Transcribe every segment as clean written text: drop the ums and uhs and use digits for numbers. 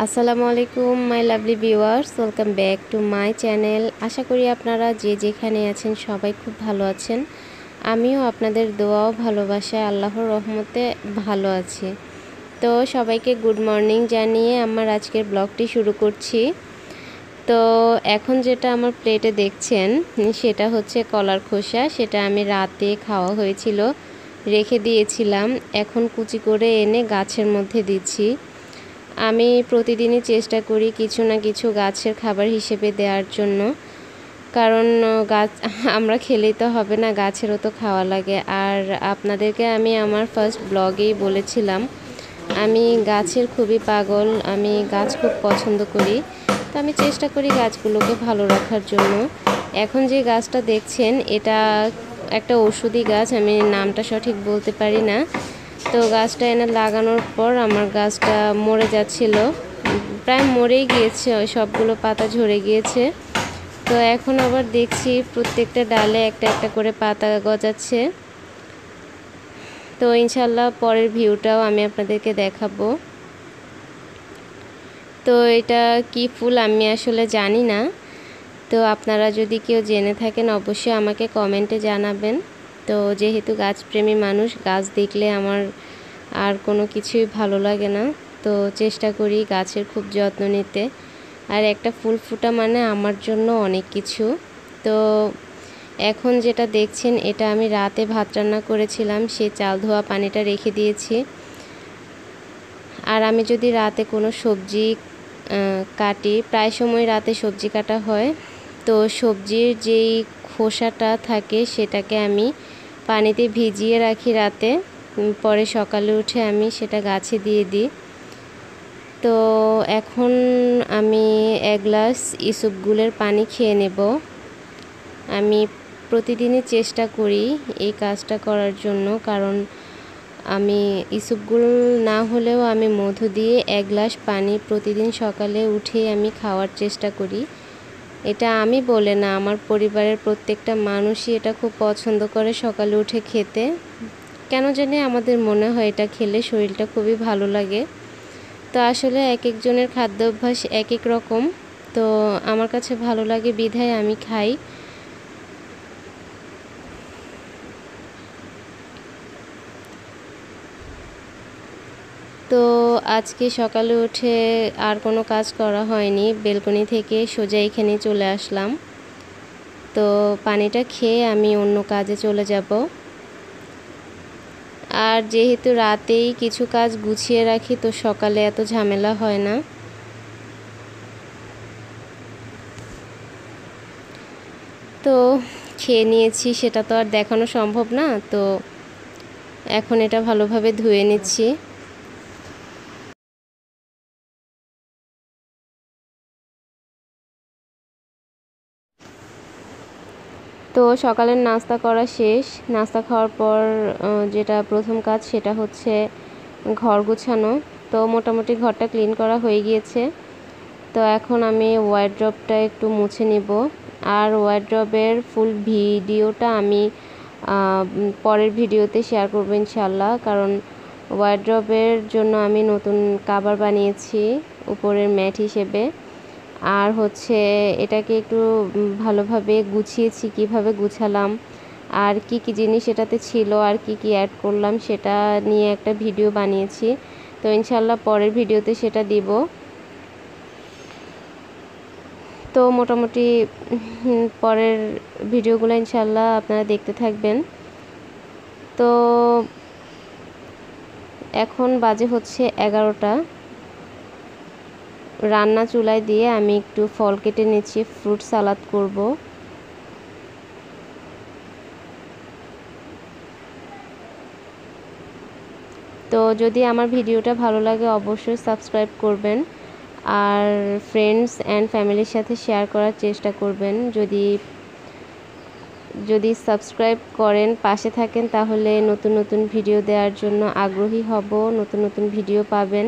আসসালামু আলাইকুম my lovely viewers, welcome back to my channel. আশা করি আপনারা যে যেখানে আছেন সবাই খুব ভালো আছেন। আমিও আপনাদের দোয়া ও ভালোবাসায় আল্লাহর রহমতে ভালো আছি। তো সবাইকে গুড মর্নিং জানিয়ে আমার আজকের ব্লগটি শুরু করছি। তো এখন যেটা আমার প্লেটে দেখছেন সেটা হচ্ছে কলার খোসা। সেটা আমি রাতে খাওয়া হয়েছিল, রেখে দিয়েছিলাম। এখন কুচি করে এনে গাছের মধ্যে দিচ্ছি। আমি প্রতিদিনই চেষ্টা করি কিছু না কিছু গাছের খাবার হিসেবে দেওয়ার জন্য, কারণ গাছ আমরা খেলেই তো হবে না, গাছেরও তো খাওয়া লাগে। আর আপনাদেরকে আমি আমার ফার্স্ট ব্লগেই বলেছিলাম আমি গাছের খুবই পাগল, আমি গাছ খুব পছন্দ করি। তো আমি চেষ্টা করি গাছগুলোকে ভালো রাখার জন্য। এখন যে গাছটা দেখছেন এটা একটা ওষুধি গাছ, আমি নামটা সঠিক বলতে পারি না। তো গাছটা এনে লাগানোর পর আমার গাছটা মরে যাচ্ছিল, প্রায় মরেই গিয়েছে, ওই সবগুলো পাতা ঝরে গিয়েছে। তো এখন আবার দেখছি প্রত্যেকটা ডালে একটা একটা করে পাতা গজাচ্ছে। তো ইনশাল্লাহ পরের ভিউটাও আমি আপনাদেরকে দেখাবো। তো এটা কি ফুল আমি আসলে জানি না, তো আপনারা যদি কেউ জেনে থাকেন অবশ্যই আমাকে কমেন্টে জানাবেন। তো যেহেতু গাছপ্রেমী মানুষ, গাছ দেখলে আমার আর কোনো কিছুই ভালো লাগে না। তো চেষ্টা করি গাছের খুব যত্ন নিতে। আর একটা ফুল ফোটা মানে আমার জন্য অনেক কিছু। তো এখন যেটা দেখছেন এটা আমি রাতে ভাত রান্না করেছিলাম, সে চাল ধোয়া পানিটা রেখে দিয়েছি। আর আমি যদি রাতে কোনো সবজি কাটি, প্রায় সময় রাতে সবজি কাটা হয়, তো সবজির যেই খোসাটা থাকে সেটাকে আমি পানিতে ভিজিয়ে রাখি রাতে, পরে সকালে উঠে আমি সেটা গাছে দিয়ে দিই। তো এখন আমি এক গ্লাস ইসবগুলের পানি খেয়ে নেব। আমি প্রতিদিনই চেষ্টা করি এই কাজটা করার জন্য, কারণ আমি ইসবগুল না হলেও আমি মধু দিয়ে এক গ্লাস পানি প্রতিদিন সকালে উঠে আমি খাওয়ার চেষ্টা করি। এটা আমি বলে না, আমার পরিবারের প্রত্যেকটা মানুষই এটা খুব পছন্দ করে সকালে উঠে খেতে। কেন জানি আমাদের মনে হয় এটা খেলে শরীরটা খুবই ভালো লাগে। তো আসলে এক একজনের খাদ্য অভ্যাস এক এক রকম, তো আমার কাছে ভালো লাগে বিধায় আমি খাই। তো আজকে সকালে উঠে আর কোনো কাজ করা হয়নি, বেলকনি থেকে সোজা এখানে চলে আসলাম। তো পানিটা খেয়ে আমি অন্য কাজে চলে যাব। আর যেহেতু রাতেই কিছু কাজ গুছিয়ে রাখি, তো সকালে এত ঝামেলা হয় না। তো খেয়ে নিয়েছি, সেটা তো আর দেখানো সম্ভব না। তো এখন এটা ভালোভাবে ধুয়ে নিচ্ছি। তো সকালের নাস্তা করা শেষ। নাস্তা খাওয়ার পর যেটা প্রথম কাজ সেটা হচ্ছে ঘর গোছানো। তো মোটামুটি ঘরটা ক্লিন করা হয়ে গিয়েছে। তো এখন আমি ওয়ারড্রবটা একটু মুছে নিব। আর ওয়ারড্রবের ফুল ভিডিওটা আমি পরের ভিডিওতে শেয়ার করব ইনশাল্লাহ, কারণ ওয়ারড্রবের জন্য আমি নতুন কভার বানিয়েছি উপরের ম্যাট হিসেবে। আর হচ্ছে এটাকে একটু ভালোভাবে গুছিয়েছি, কিভাবে গুছালাম আর কি কি জিনিস এটাতে ছিল আর কি কি অ্যাড করলাম সেটা নিয়ে একটা ভিডিও বানিয়েছি। তো ইনশাল্লাহ পরের ভিডিওতে সেটা দিব। তো মোটামুটি পরের ভিডিওগুলো ইনশাল্লাহ আপনারা দেখতে থাকবেন। তো এখন বাজে হচ্ছে 11টা। রান্না চুলায় দিয়ে আমি একটু ফল কেটে নিচ্ছি, ফ্রুট সালাদ করব। তো যদি আমার ভিডিওটা ভালো লাগে অবশ্যই সাবস্ক্রাইব করবেন, আর ফ্রেন্ডস অ্যান্ড ফ্যামিলির সাথে শেয়ার করার চেষ্টা করবেন। যদি সাবস্ক্রাইব করেন, পাশে থাকেন, তাহলে নতুন নতুন ভিডিও দেওয়ার জন্য আগ্রহী হব, নতুন নতুন ভিডিও পাবেন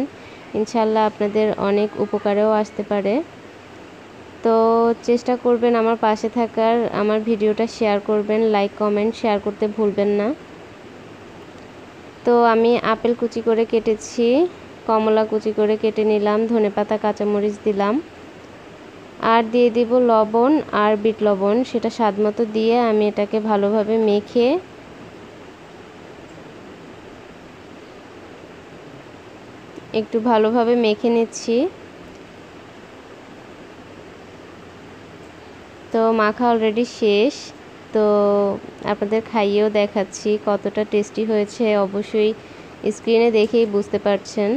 ইনশাল্লাহ, আপনাদের অনেক উপকারেও আসতে পারে। তো চেষ্টা করবেন আমার পাশে থাকার, আমার ভিডিওটা শেয়ার করবেন, লাইক কমেন্ট শেয়ার করতে ভুলবেন না। তো আমি আপেল কুচি করে কেটেছি, কমলা কুচি করে কেটে নিলাম, ধনেপাতা কাঁচামরিচ দিলাম, আর দিয়ে দিব লবণ আর বিট লবণ, সেটা স্বাদ মতো দিয়ে আমি এটাকে ভালোভাবে মেখে একটু ভালোভাবে মেখে নিচ্ছি। তো মাখা অলরেডি শেষ। তো আপনাদের খাইয়েও দেখাচ্ছি কতটা টেস্টি হয়েছে, অবশ্যই স্ক্রিনে দেখেই বুঝতে পারছেন।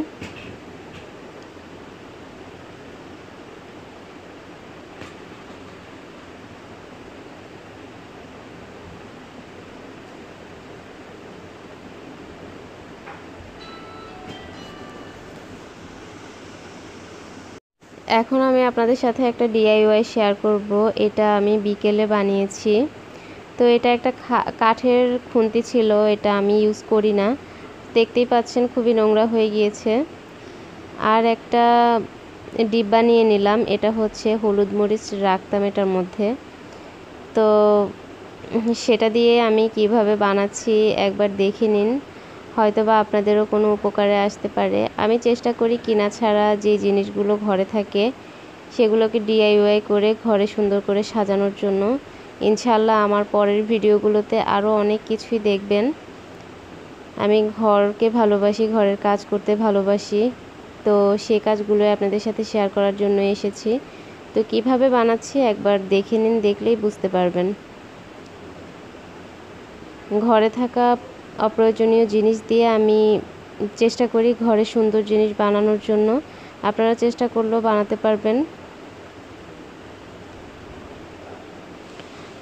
এখন আমি আপনাদের সাথে একটা DIY শেয়ার করব। এটা আমি বিকেলে বানিয়েছি। তো এটা একটা কাঠের খুন্তি ছিল, এটা আমি ইউজ করি না, দেখতেই পাচ্ছেন খুবই নোংরা হয়ে গিয়েছে। আর একটা ডিব্বা নিয়ে নিলাম, এটা হচ্ছে হলুদ মরিচ রাখতাম এটার মধ্যে। তো সেটা দিয়ে আমি কিভাবে বানাচ্ছি একবার দেখে নিন, হয়তো বা আপনাদেরও কোনো উপকারে আসতে পারে। আমি চেষ্টা করি কিনা ছাড়া যে জিনিসগুলো ঘরে থাকে সেগুলোকে DIY করে ঘরে সুন্দর করে সাজানোর জন্য। ইনশাল্লাহ আমার পরের ভিডিওগুলোতে আরও অনেক কিছুই দেখবেন। আমি ঘরকে ভালোবাসি, ঘরের কাজ করতে ভালোবাসি, তো সেই কাজগুলো আপনাদের সাথে শেয়ার করার জন্য এসেছি। তো কিভাবে বানাচ্ছি একবার দেখে নিন, দেখলেই বুঝতে পারবেন। ঘরে থাকা অপ্রয়োজনীয় জিনিস দিয়ে আমি চেষ্টা করি ঘরে সুন্দর জিনিস বানানোর জন্য। আপনারা চেষ্টা করলেও বানাতে পারবেন।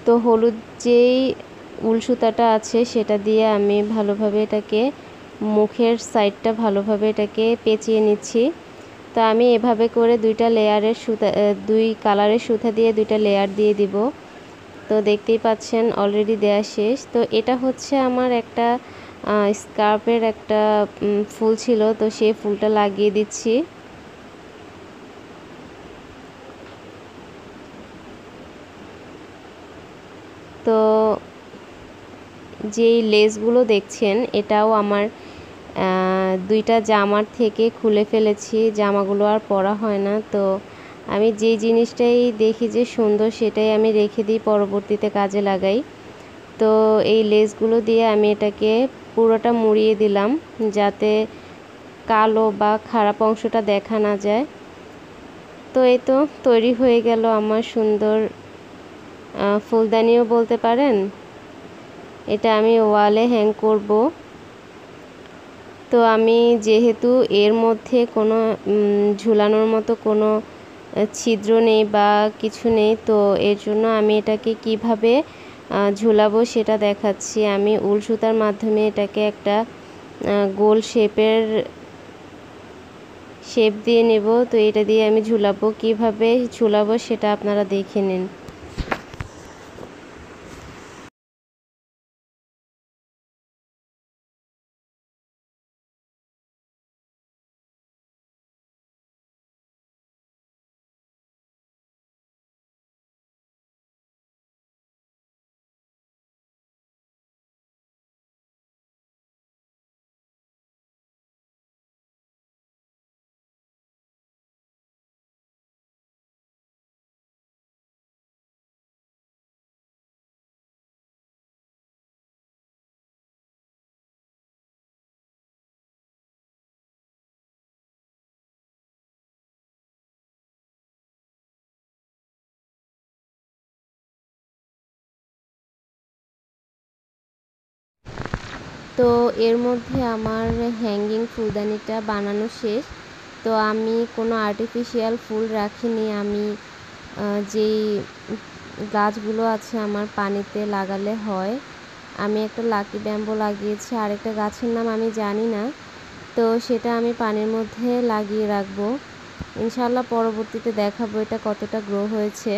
তো হলুদ যেই উল সুতাটা আছে সেটা দিয়ে আমি ভালোভাবে এটাকে মুখের সাইডটা ভালোভাবে এটাকে পেঁচিয়ে নিচ্ছি। তো আমি এভাবে করে দুই কালারের সুতা দিয়ে দুইটা লেয়ার দিয়ে দিব। তো দেখতেই পাচ্ছেন অলরেডি দেয়া শেষ। তো এটা হচ্ছে আমার একটা স্কার্ফের একটা ফুল ছিল, তো সেই ফুলটা লাগিয়ে দিচ্ছি। তো যেই লেসগুলো দেখছেন এটাও আমার দুইটা জামার থেকে খুলে ফেলেছি, জামাগুলো আর পরা হয় না। তো আমি যেই জিনিসটাই দেখি যে সুন্দর সেটাই আমি রেখে দিই, পরবর্তীতে কাজে লাগাই। তো এই লেসগুলো দিয়ে আমি এটাকে পুরোটা মুড়িয়ে দিলাম যাতে কালো বা খারাপ অংশটা দেখা না যায়। তো এই তো তৈরি হয়ে গেল আমার সুন্দর ফুলদানিও বলতে পারেন। এটা আমি ওয়ালে হ্যাং করব। তো আমি যেহেতু এর মধ্যে কোনো ঝুলানোর মতো কোনো ছিদ্র নেই বা কিছু নেই, তো এর জন্য আমি এটাকে কিভাবে ঝুলাবো সেটা দেখাচ্ছি। আমি উল সুতার মাধ্যমে এটাকে একটা গোল শেপ দিয়ে নেব। তো এটা দিয়ে আমি ঝুলাবো, কিভাবে ঝুলাবো সেটা আপনারা দেখে নিন। তো এর মধ্যে আমার হ্যাঙ্গিং ফুলদানিটা বানানো শেষ। তো আমি কোনো আর্টিফিশিয়াল ফুল রাখিনি, আমি যেই গাছগুলো আছে আমার পানিতে লাগালে হয়, আমি একটা লাকি ব্যাম্বো লাগিয়েছি, আরেকটা গাছের নাম আমি জানি না। তো সেটা আমি পানির মধ্যে লাগিয়ে রাখবো, ইনশাল্লাহ পরবর্তীতে দেখাবো এটা কতটা গ্রো হয়েছে।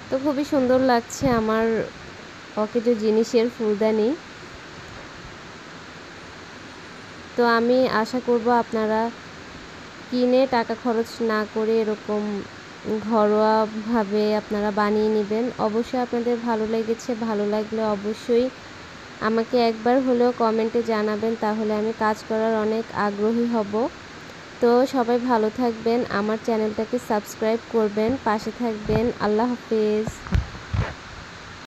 তো খুবই সুন্দর লাগছে আমার অকেজো জিনিসের ফুলদানি। তো আমি আশা করব আপনারা কিনে টাকা খরচ না করে এরকম ঘরোয়াভাবে আপনারা বানিয়ে নেবেন। অবশ্যই আপনাদের ভালো লেগেছে, ভালো লাগলে অবশ্যই আমাকে একবার হলেও কমেন্টে জানাবেন, তাহলে আমি কাজ করার অনেক আগ্রহী হব। তো সবাই ভালো থাকবেন, আমার চ্যানেলটাকে সাবস্ক্রাইব করবেন, পাশে থাকবেন। আল্লাহ হাফেজ।